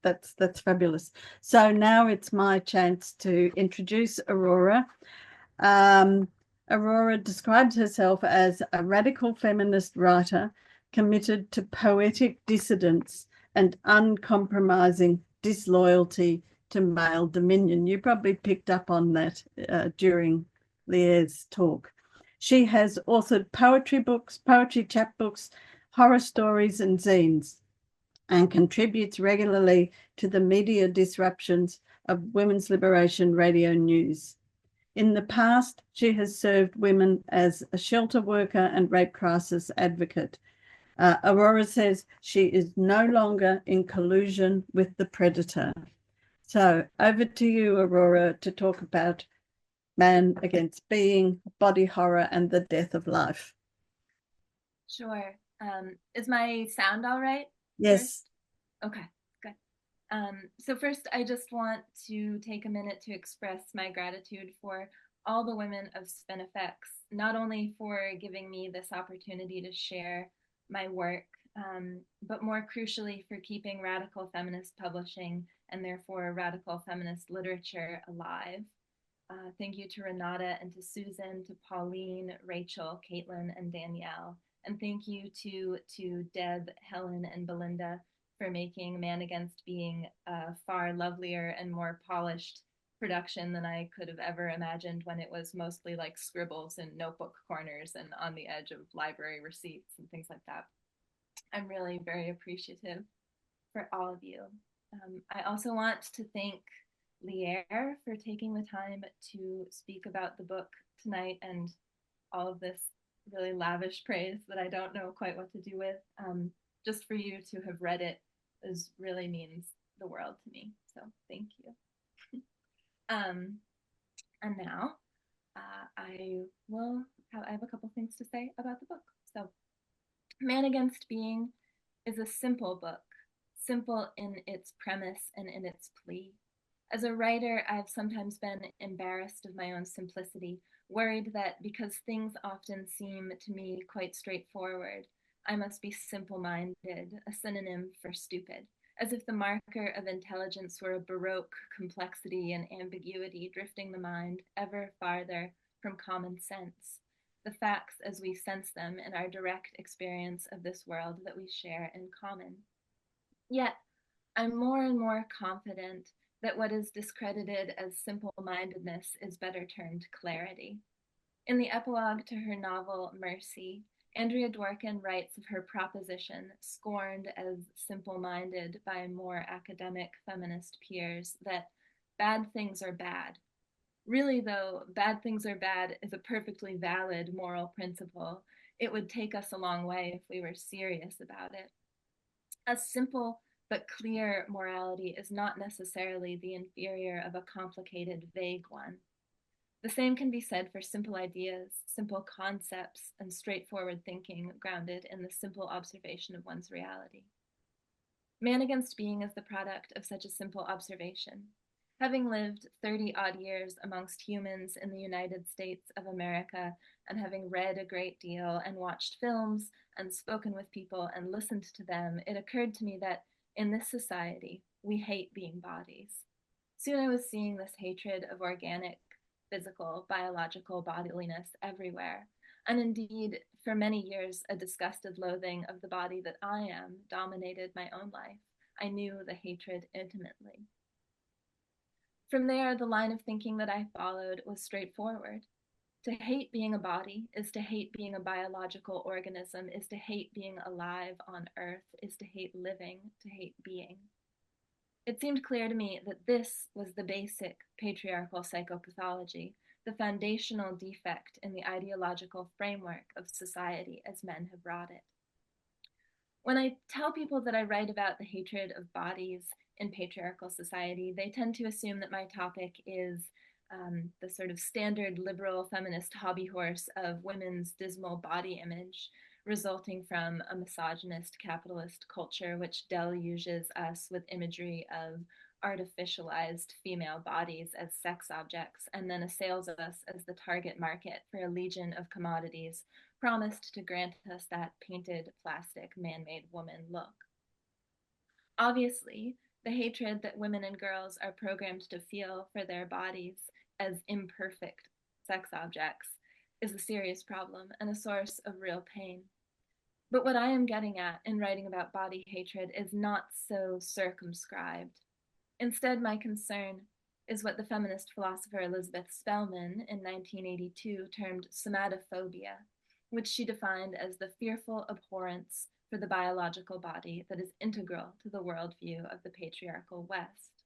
That's fabulous. So now it's my chance to introduce Aurora. Aurora describes herself as a radical feminist writer committed to poetic dissidence and uncompromising disloyalty to male dominion. You probably picked up on that during Lierre's talk. She has authored poetry books, poetry chapbooks, horror stories, and zines, and contributes regularly to the media disruptions of women's liberation radio news. In the past, she has served women as a shelter worker and rape crisis advocate. Aurora says she is no longer in collusion with the predator. So over to you, Aurora, to talk about man against being, body horror, and the death of life. Sure. Is my sound all right? Yes. First? Okay, good. So first, I just want to take a minute to express my gratitude for all the women of Spinifex, not only for giving me this opportunity to share my work, but more crucially for keeping radical feminist publishing and therefore radical feminist literature alive. Thank you to Renata and to Susan, to Pauline, Rachel, Caitlin, and Danielle. And thank you to Deb, Helen, and Belinda for making Man Against Being a far lovelier and more polished production than I could have ever imagined when it was mostly like scribbles in notebook corners and on the edge of library receipts and things like that. I'm really very appreciative for all of you. I also want to thank Lierre for taking the time to speak about the book tonight and all of this really lavish praise that I don't know quite what to do with. Just for you to have read it really means the world to me. So thank you. And now I have a couple things to say about the book. So Man Against Being is a simple book, simple in its premise and in its plea. As a writer, I've sometimes been embarrassed of my own simplicity, worried that because things often seem to me quite straightforward, I must be simple-minded, a synonym for stupid, as if the marker of intelligence were a baroque complexity and ambiguity drifting the mind ever farther from common sense, the facts as we sense them in our direct experience of this world that we share in common. Yet, I'm more and more confident that what is discredited as simple-mindedness is better termed clarity. In the epilogue to her novel Mercy, Andrea Dworkin writes of her proposition, scorned as simple-minded by more academic feminist peers, that bad things are bad. Really, though, bad things are bad is a perfectly valid moral principle. It would take us a long way if we were serious about it. A simple but clear morality is not necessarily the inferior of a complicated, vague one. The same can be said for simple ideas, simple concepts, and straightforward thinking grounded in the simple observation of one's reality. Man Against Being is the product of such a simple observation. Having lived 30-odd years amongst humans in the United States of America, and having read a great deal and watched films and spoken with people and listened to them, it occurred to me that in this society, we hate being bodies. Soon I was seeing this hatred of organic, physical, biological bodiliness everywhere, and indeed, for many years, a disgusted loathing of the body that I am dominated my own life. I knew the hatred intimately. From there, the line of thinking that I followed was straightforward. To hate being a body is to hate being a biological organism, is to hate being alive on Earth, is to hate living, to hate being. It seemed clear to me that this was the basic patriarchal psychopathology, the foundational defect in the ideological framework of society as men have wrought it. When I tell people that I write about the hatred of bodies in patriarchal society, they tend to assume that my topic is the sort of standard liberal feminist hobby horse of women's dismal body image, resulting from a misogynist capitalist culture which deluges us with imagery of artificialized female bodies as sex objects and then assails us as the target market for a legion of commodities promised to grant us that painted plastic man-made woman look. Obviously, the hatred that women and girls are programmed to feel for their bodies as imperfect sex objects is a serious problem and a source of real pain. But what I am getting at in writing about body hatred is not so circumscribed. Instead, my concern is what the feminist philosopher Elizabeth Spellman in 1982 termed somatophobia, which she defined as the fearful abhorrence for the biological body that is integral to the worldview of the patriarchal West.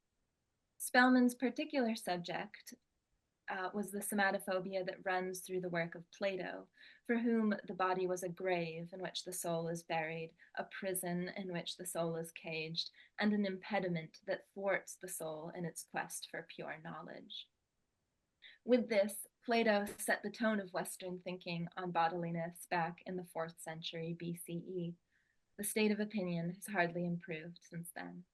Spellman's particular subject was the somatophobia that runs through the work of Plato, for whom the body was a grave in which the soul is buried, a prison in which the soul is caged, and an impediment that thwarts the soul in its quest for pure knowledge. With this, Plato set the tone of Western thinking on bodiliness back in the 4th century BCE. The state of opinion has hardly improved since then.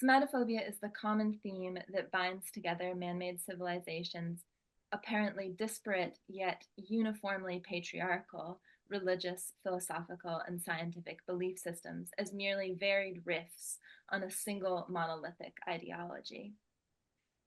Somatophobia is the common theme that binds together man-made civilizations, apparently disparate yet uniformly patriarchal, religious, philosophical, and scientific belief systems as merely varied riffs on a single monolithic ideology.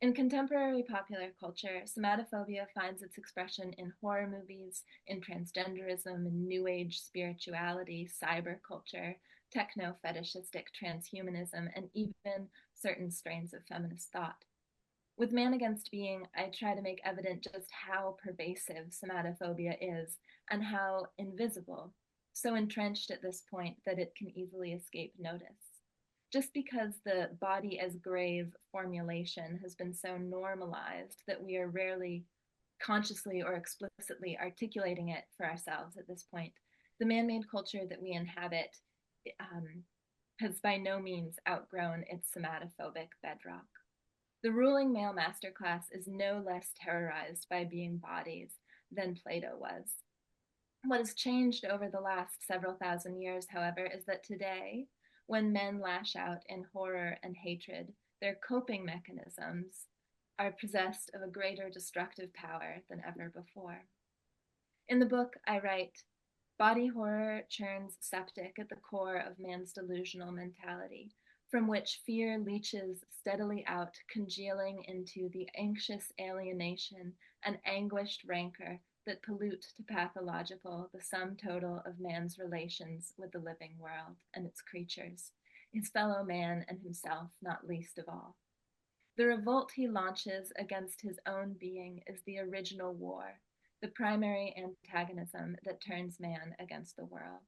In contemporary popular culture, somatophobia finds its expression in horror movies, in transgenderism, New Age spirituality, cyberculture, techno-fetishistic transhumanism, and even certain strains of feminist thought. With Man Against Being, I try to make evident just how pervasive somatophobia is and how invisible, so entrenched at this point that it can easily escape notice. Just because the body as grave formulation has been so normalized that we are rarely consciously or explicitly articulating it for ourselves at this point, the man-made culture that we inhabit has by no means outgrown its somatophobic bedrock. The ruling male masterclass is no less terrorized by being bodies than Plato was. What has changed over the last several thousand years, however, is that today, when men lash out in horror and hatred, their coping mechanisms are possessed of a greater destructive power than ever before. In the book, I write, body horror churns septic at the core of man's delusional mentality, from which fear leaches steadily out, congealing into the anxious alienation and anguished rancor that pollute to pathological the sum total of man's relations with the living world and its creatures, his fellow man and himself not least of all. The revolt he launches against his own being is the original war, the primary antagonism that turns man against the world.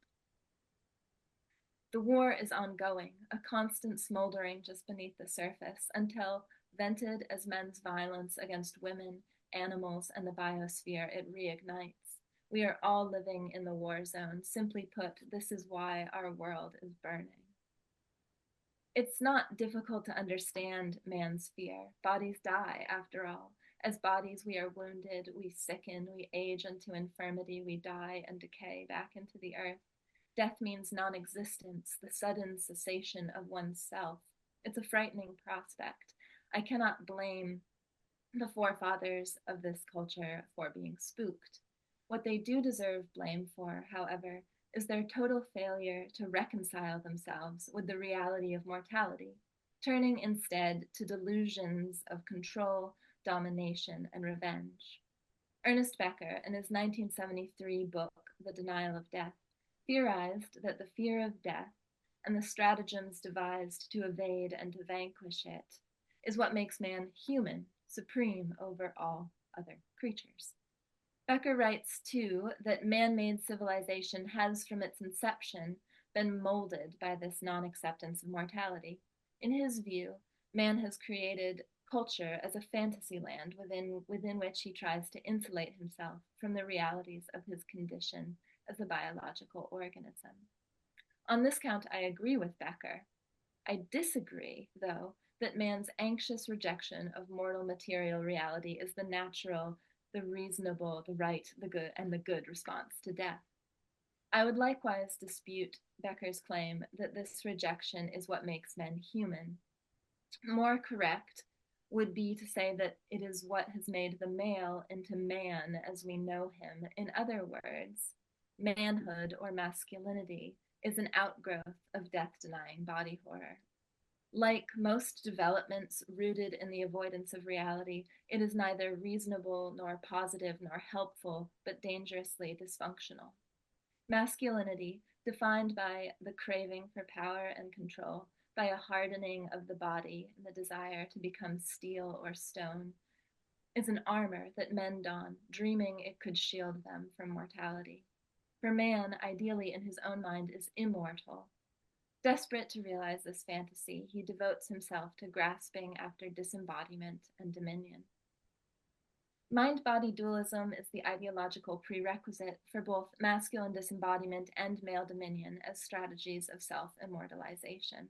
The war is ongoing, a constant smoldering just beneath the surface, until, vented as men's violence against women, animals, and the biosphere, it reignites. We are all living in the war zone. Simply put, this is why our world is burning. It's not difficult to understand man's fear. Bodies die, after all. As bodies, we are wounded, we sicken, we age unto infirmity, we die and decay back into the earth. Death means non-existence, the sudden cessation of oneself. It's a frightening prospect. I cannot blame the forefathers of this culture for being spooked. What they do deserve blame for, however, is their total failure to reconcile themselves with the reality of mortality, turning instead to delusions of control, domination, and revenge. Ernest Becker, in his 1973 book, The Denial of Death, theorized that the fear of death and the stratagems devised to evade and to vanquish it is what makes man human, supreme over all other creatures. Becker writes, too, that man-made civilization has, from its inception, been molded by this non-acceptance of mortality. In his view, man has created culture as a fantasy land within which he tries to insulate himself from the realities of his condition as a biological organism. On this count, I agree with Becker. I disagree, though, that man's anxious rejection of mortal material reality is the natural, the reasonable, the right, the good, and the good response to death. I would likewise dispute Becker's claim that this rejection is what makes men human. More correct would be to say that it is what has made the male into man as we know him. In other words, manhood or masculinity is an outgrowth of death-denying body horror. Like most developments rooted in the avoidance of reality, it is neither reasonable nor positive nor helpful, but dangerously dysfunctional. Masculinity, defined by the craving for power and control, by a hardening of the body and the desire to become steel or stone, is an armor that men don, dreaming it could shield them from mortality. For man, ideally in his own mind, is immortal. Desperate to realize this fantasy, he devotes himself to grasping after disembodiment and dominion. Mind-body dualism is the ideological prerequisite for both masculine disembodiment and male dominion as strategies of self-immortalization.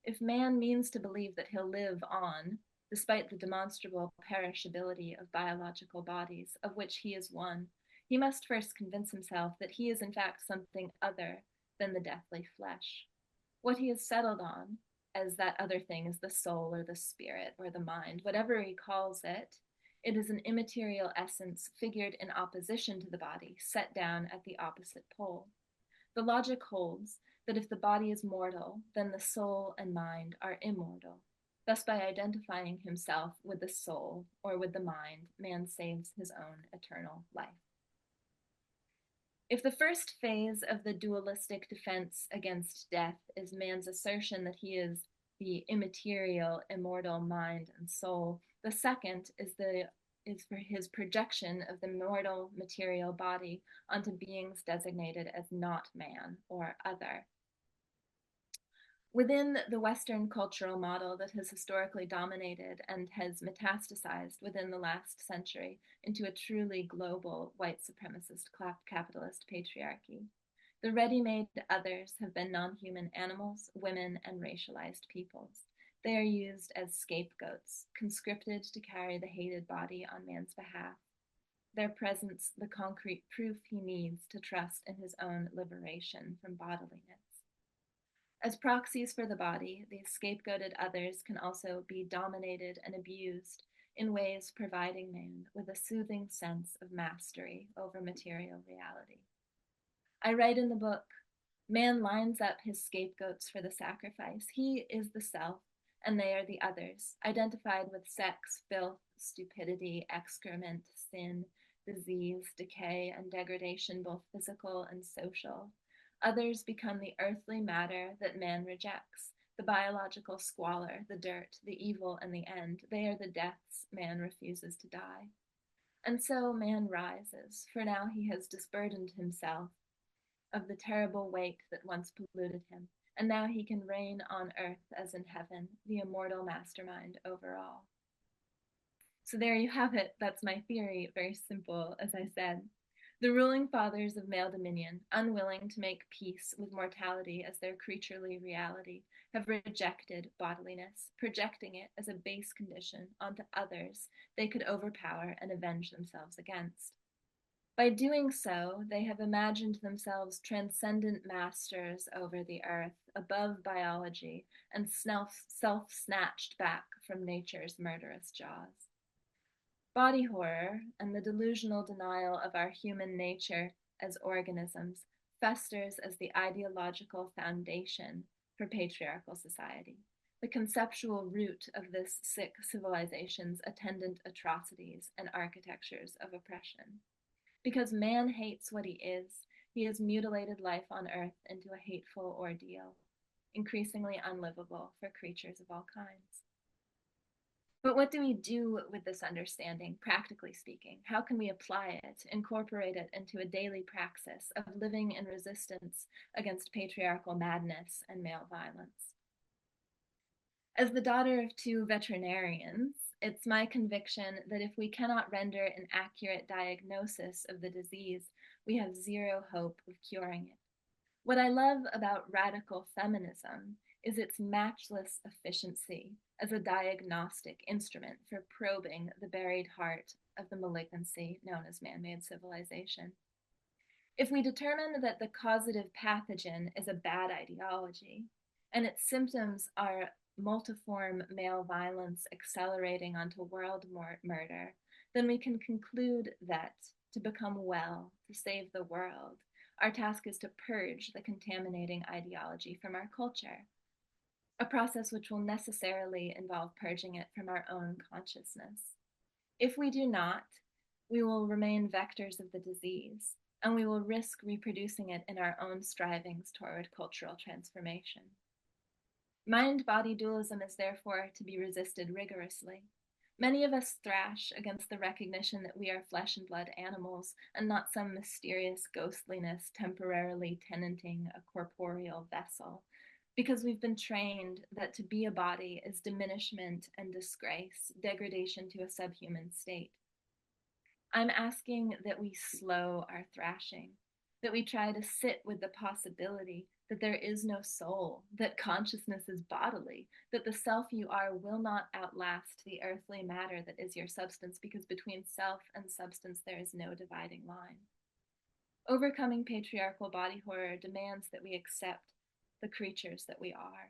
If man means to believe that he'll live on, despite the demonstrable perishability of biological bodies, of which he is one, he must first convince himself that he is in fact something other than the deathly flesh. What he has settled on, as that other thing is the soul or the spirit or the mind, whatever he calls it, it is an immaterial essence figured in opposition to the body, set down at the opposite pole. The logic holds that if the body is mortal, then the soul and mind are immortal. Thus, by identifying himself with the soul or with the mind, man saves his own eternal life. If the first phase of the dualistic defense against death is man's assertion that he is the immaterial, immortal mind and soul, the second is for his projection of the mortal material body onto beings designated as not man or other. Within the Western cultural model that has historically dominated and has metastasized within the last century into a truly global white supremacist capitalist patriarchy, The ready-made others have been non-human animals, women, and racialized peoples. They are used as scapegoats, conscripted to carry the hated body on man's behalf. Their presence, the concrete proof he needs to trust in his own liberation from bodiliness. As proxies for the body, these scapegoated others can also be dominated and abused in ways providing man with a soothing sense of mastery over material reality. I write in the book, man lines up his scapegoats for the sacrifice. He is the self, and they are the others, identified with sex, filth, stupidity, excrement, sin, disease, decay, and degradation, both physical and social. Others become the earthly matter that man rejects, the biological squalor, the dirt, the evil, and the end. They are the deaths man refuses to die. And so man rises, for now he has disburdened himself of the terrible weight that once polluted him, and now he can reign on earth as in heaven, the immortal mastermind over all. So there you have it. That's my theory, very simple, as I said. The ruling fathers of male dominion, unwilling to make peace with mortality as their creaturely reality, have rejected bodiliness, projecting it as a base condition onto others they could overpower and avenge themselves against. By doing so, they have imagined themselves transcendent masters over the earth, above biology, and self-snatched back from nature's murderous jaws. Body horror and the delusional denial of our human nature as organisms festers as the ideological foundation for patriarchal society, the conceptual root of this sick civilization's attendant atrocities and architectures of oppression. Because man hates what he has mutilated life on earth into a hateful ordeal, increasingly unlivable for creatures of all kinds. But what do we do with this understanding, practically speaking? How can we apply it, incorporate it into a daily praxis of living in resistance against patriarchal madness and male violence? As the daughter of two veterinarians, it's my conviction that if we cannot render an accurate diagnosis of the disease, we have zero hope of curing it. What I love about radical feminism is its matchless efficiency as a diagnostic instrument for probing the buried heart of the malignancy known as man-made civilization. If we determine that the causative pathogen is a bad ideology, and its symptoms are multiform male violence accelerating onto world murder, then we can conclude that to become well, to save the world, our task is to purge the contaminating ideology from our culture, a process which will necessarily involve purging it from our own consciousness. If we do not, we will remain vectors of the disease, and we will risk reproducing it in our own strivings toward cultural transformation. Mind-body dualism is therefore to be resisted rigorously. Many of us thrash against the recognition that we are flesh and blood animals and not some mysterious ghostliness temporarily tenanting a corporeal vessel, because we've been trained that to be a body is diminishment and disgrace, degradation to a subhuman state. I'm asking that we slow our thrashing, that we try to sit with the possibility that there is no soul, that consciousness is bodily, that the self you are will not outlast the earthly matter that is your substance, because between self and substance there is no dividing line. Overcoming patriarchal body horror demands that we accept the creatures that we are,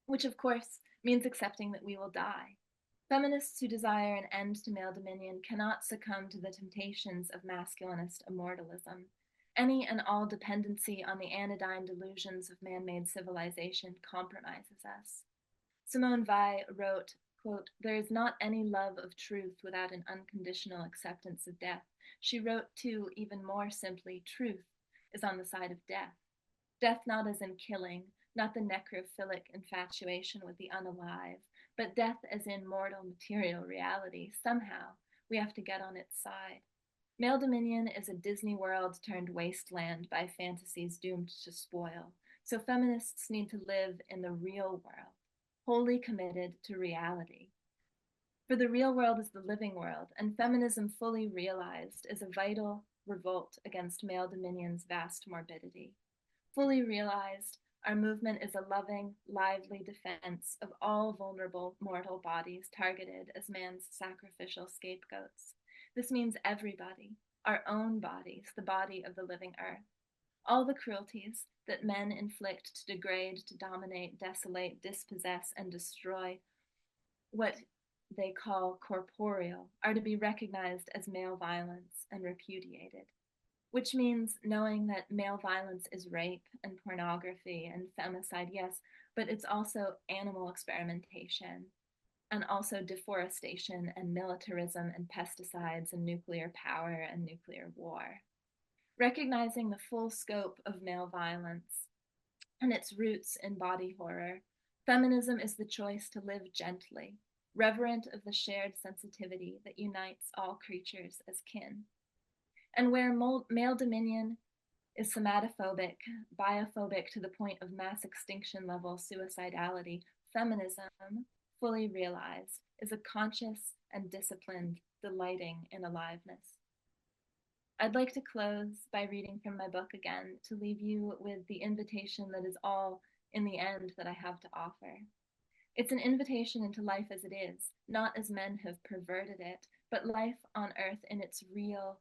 which of course means accepting that we will die. Feminists who desire an end to male dominion cannot succumb to the temptations of masculinist immortalism. Any and all dependency on the anodyne delusions of man-made civilization compromises us. Simone Weil wrote, quote, "There is not any love of truth without an unconditional acceptance of death." She wrote, too, even more simply, truth is on the side of death. Death not as in killing, not the necrophilic infatuation with the unalive, but death as in mortal material reality. Somehow, we have to get on its side. Male dominion is a Disney World turned wasteland by fantasies doomed to spoil. So feminists need to live in the real world, wholly committed to reality. For the real world is the living world, and feminism fully realized is a vital revolt against male dominion's vast morbidity. Fully realized, our movement is a loving, lively defense of all vulnerable mortal bodies targeted as man's sacrificial scapegoats. This means everybody, our own bodies, the body of the living earth. All the cruelties that men inflict to degrade, to dominate, desolate, dispossess, and destroy what they call corporeal are to be recognized as male violence and repudiated. Which means knowing that male violence is rape and pornography and femicide, yes, but it's also animal experimentation and also deforestation and militarism and pesticides and nuclear power and nuclear war. Recognizing the full scope of male violence and its roots in body horror, feminism is the choice to live gently, reverent of the shared sensitivity that unites all creatures as kin. And where male dominion is somatophobic, biophobic to the point of mass extinction level suicidality, feminism, fully realized, is a conscious and disciplined delighting in aliveness. I'd like to close by reading from my book again to leave you with the invitation that is all, in the end, that I have to offer. It's an invitation into life as it is, not as men have perverted it, but life on earth in its real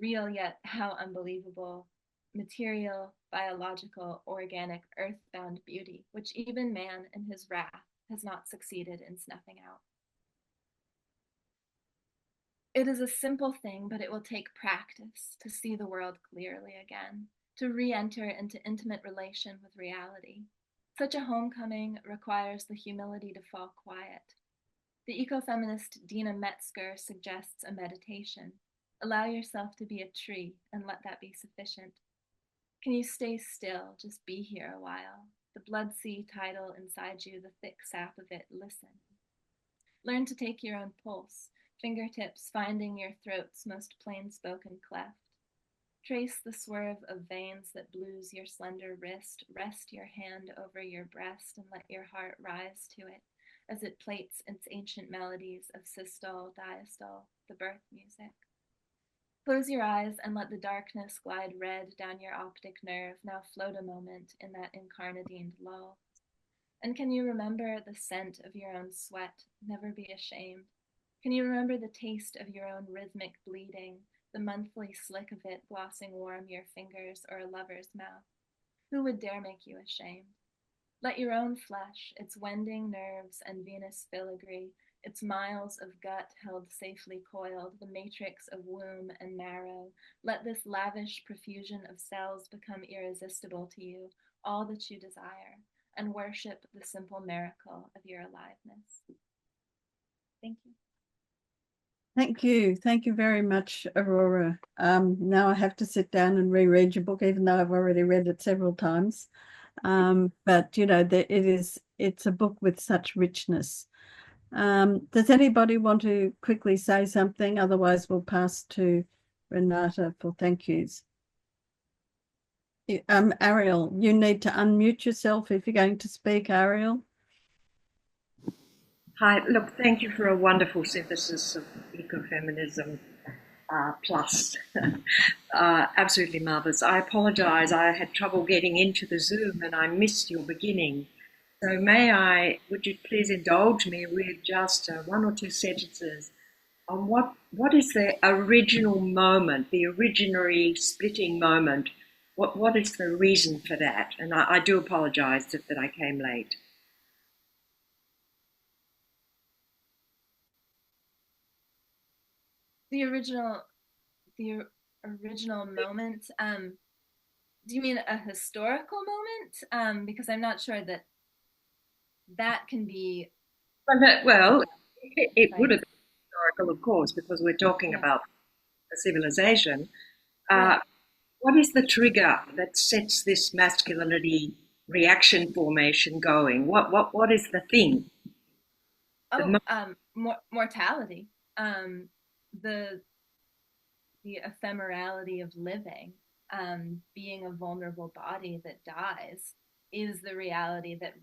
yet how unbelievable, material, biological, organic, earthbound beauty, which even man in his wrath has not succeeded in snuffing out. It is a simple thing, but it will take practice to see the world clearly again, to re-enter into intimate relation with reality. Such a homecoming requires the humility to fall quiet. The ecofeminist Dina Metzger suggests a meditation. Allow yourself to be a tree and let that be sufficient. Can you stay still, just be here a while? The blood sea tidal inside you, the thick sap of it, listen. Learn to take your own pulse, fingertips finding your throat's most plain-spoken cleft. Trace the swerve of veins that blues your slender wrist, rest your hand over your breast and let your heart rise to it as it plaits its ancient melodies of systole, diastole, the birth music. Close your eyes and let the darkness glide red down your optic nerve, now float a moment in that incarnadined lull. And can you remember the scent of your own sweat? Never be ashamed. Can you remember the taste of your own rhythmic bleeding, the monthly slick of it glossing warm your fingers or a lover's mouth? Who would dare make you ashamed? Let your own flesh, its wending nerves and venous filigree, its miles of gut held safely coiled, the matrix of womb and marrow, let this lavish profusion of cells become irresistible to you, all that you desire, and worship the simple miracle of your aliveness. Thank you. Thank you. Thank you very much, Aurora. Now I have to sit down and reread your book, even though I've already read it several times. But you know, it's a book with such richness. Does anybody want to quickly say something? Otherwise, we'll pass to Renata for thank yous. Ariel, you need to unmute yourself if you're going to speak, Ariel. Hi, look, thank you for a wonderful synthesis of ecofeminism plus. Absolutely marvelous. I apologize, I had trouble getting into the Zoom and I missed your beginning. So would you please indulge me with just one or two sentences on what is the original moment, the originary splitting moment? What is the reason for that? And I do apologize that I came late. The original moment, do you mean a historical moment? Because I'm not sure that can be. Well, it would have been historical, of course, because we're talking about a civilization. What is the trigger that sets this masculinity reaction formation going? What is the thing? Mortality. The ephemerality of living, being a vulnerable body that dies, is the reality that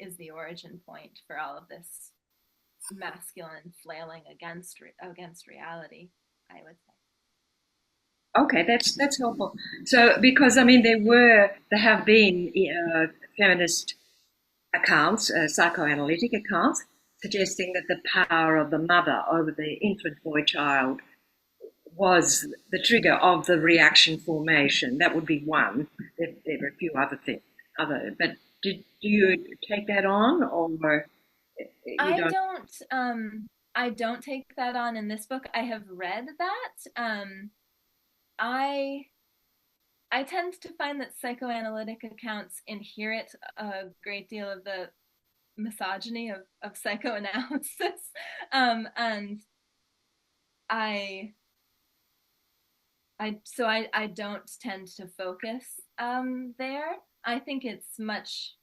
is the origin point for all of this masculine flailing against reality, I would say. Okay, that's helpful. So, because I mean, there have been feminist accounts, psychoanalytic accounts, suggesting that the power of the mother over the infant boy child was the trigger of the reaction formation. That would be one. There were a few other things. But do you take that on, or you I don't? I don't take that on in this book. I have read that. I I tend to find that psychoanalytic accounts inherit a great deal of the misogyny of psychoanalysis. And I I don't tend to focus there. I think it's much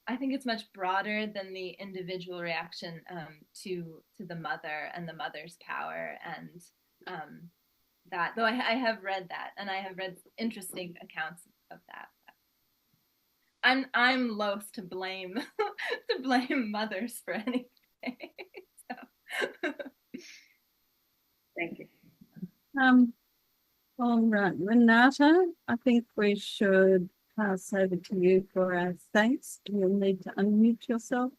I think it's much broader than the individual reaction to the mother and the mother's power, and that, though I have read that, and I have read interesting accounts of that. I'm loath to blame to blame mothers for anything. So. Thank you. All right, Renata, I think we should pass over to you for our thanks. You'll need to unmute yourself.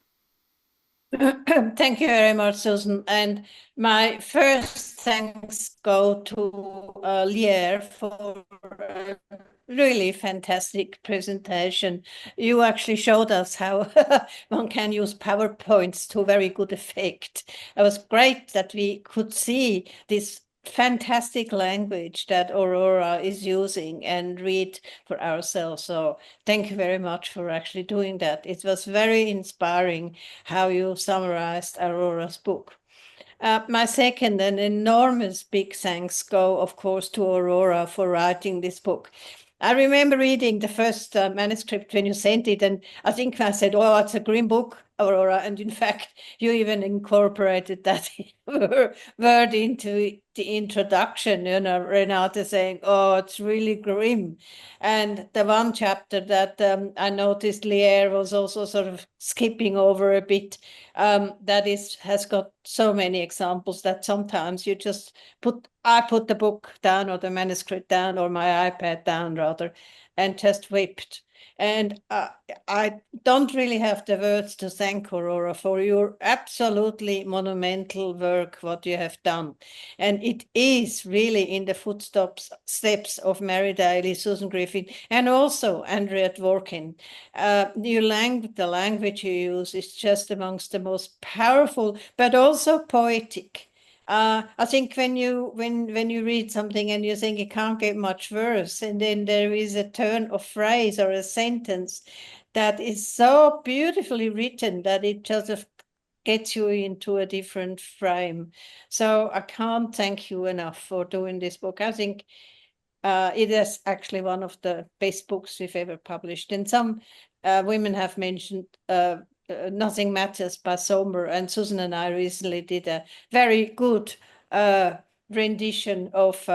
Thank you very much, Susan. And my first thanks go to Lierre for a really fantastic presentation. You actually showed us how one can use PowerPoints to very good effect. It was great that we could see this fantastic language that Aurora is using and read for ourselves. So thank you very much for actually doing that. It was very inspiring how you summarized Aurora's book. My second and enormous big thanks go, of course, to Aurora for writing this book. I remember reading the first manuscript when you sent it, and I think I said, oh, it's a grim book, Aurora. And in fact, you even incorporated that word into the introduction, Renata saying, oh, it's really grim. And the one chapter that I noticed Lierre was also sort of skipping over a bit, has got so many examples that sometimes you just I put the book down or the manuscript down or my iPad down rather, and just whipped. And I don't really have the words to thank Aurora for your absolutely monumental work, what you have done. And it is really in the steps of Mary Daly, Susan Griffin, and also Andrea Dworkin. The language you use is just amongst the most powerful, but also poetic. I think when you read something and you think it can't get much worse, and then there is a turn of phrase or a sentence that is so beautifully written that it just gets you into a different frame. So I can't thank you enough for doing this book. I think it is actually one of the best books we've ever published. And some women have mentioned Nothing Matters by Sommer, and Susan and I recently did a very good rendition of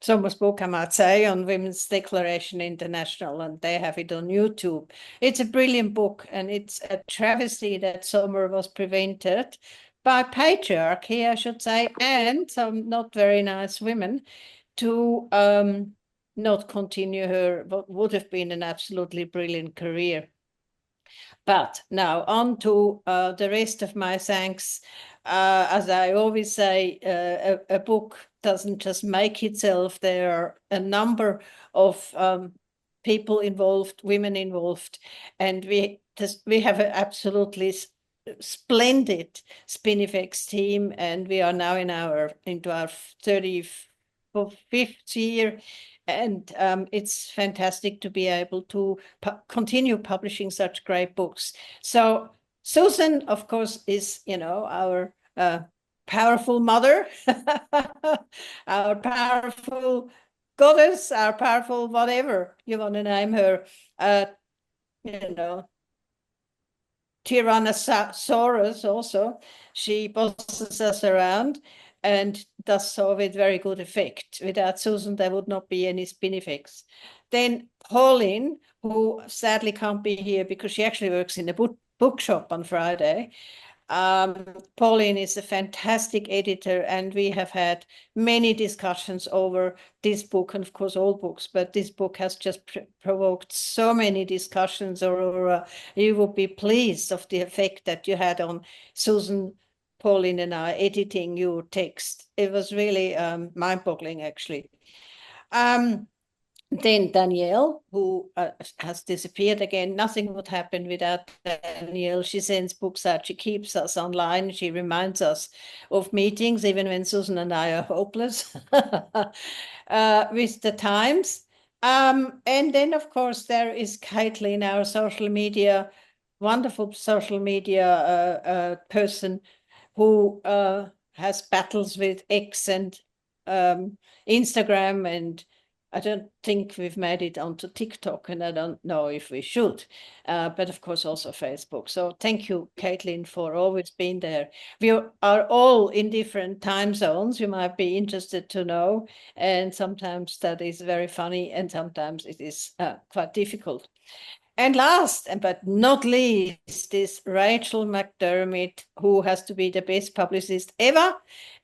Sommer's book, I might say, on Women's Declaration International, and they have it on YouTube. It's a brilliant book, and it's a travesty that Sommer was prevented by patriarchy, I should say, and some not very nice women to not continue her what would have been an absolutely brilliant career. But now on to the rest of my thanks. As I always say, a book doesn't just make itself. There are a number of people involved, women involved, and we have an absolutely splendid Spinifex team, and we are now into our 35th year. And it's fantastic to be able to continue publishing such great books. So Susan, of course, is, our powerful mother, our powerful goddess, our powerful whatever you want to name her, Tyrannosaurus also. She bosses us around and does so with very good effect. Without Susan, there would not be any Spinifex. Then Pauline, who sadly can't be here because she actually works in a bookshop on Friday. Pauline is a fantastic editor, and we have had many discussions over this book, and of course all books, but this book has just provoked so many discussions, Aurora. You will be pleased of the effect that you had on Susan, Pauline, and I editing your text. It was really mind-boggling, actually. Then Danielle, who has disappeared again. Nothing would happen without Danielle. She sends books out. She keeps us online. She reminds us of meetings, even when Susan and I are hopeless with the times. And then, of course, there is Caitlin, our social media, wonderful social media person who has battles with X and Instagram, and I don't think we've made it onto TikTok, and I don't know if we should, but of course also Facebook. So thank you, Caitlin, for always being there. We are all in different time zones, you might be interested to know, and sometimes that is very funny, and sometimes it is quite difficult. And last but not least is Rachel McDermott, who has to be the best publicist ever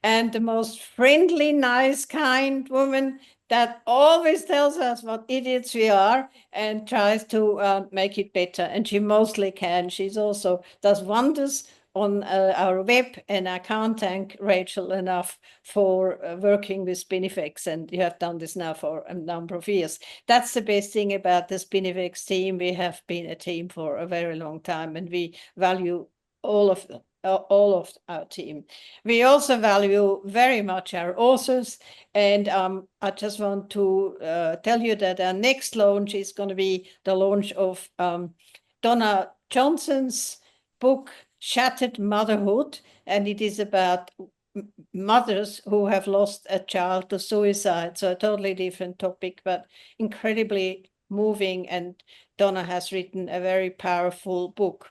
and the most friendly, nice, kind woman that always tells us what idiots we are and tries to make it better. And she mostly can. She's also does wonders on our web, and I can't thank Rachel enough for working with Spinifex, and you have done this now for a number of years. That's the best thing about the Spinifex team. We have been a team for a very long time, and we value all of our team. We also value very much our authors, and I just want to tell you that our next launch is going to be the launch of Donna Johnson's book, Shattered Motherhood, and it is about mothers who have lost a child to suicide. So a totally different topic, but incredibly moving, and Donna has written a very powerful book.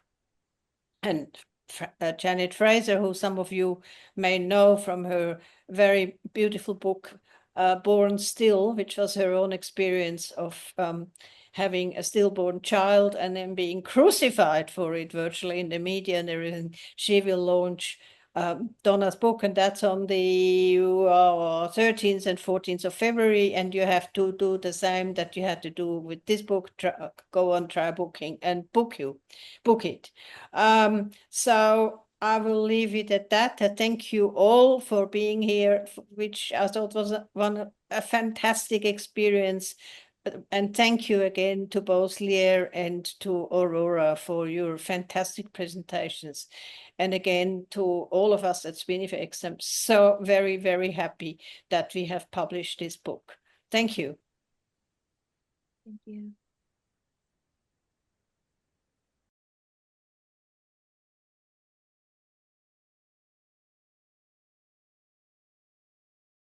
And Janet Fraser, who some of you may know from her very beautiful book, Born Still, which was her own experience of having a stillborn child and then being crucified for it virtually in the media and everything. She will launch Donna's book, and that's on the 13th and 14th of February, and you have to do the same that you had to do with this book. Go on, try booking and book it. So I will leave it at that. I thank you all for being here, which I thought was a fantastic experience. And thank you again to both Lierre and to Aurora for your fantastic presentations. And again, to all of us at Spinifex, I'm so very, very happy that we have published this book. Thank you. Thank you.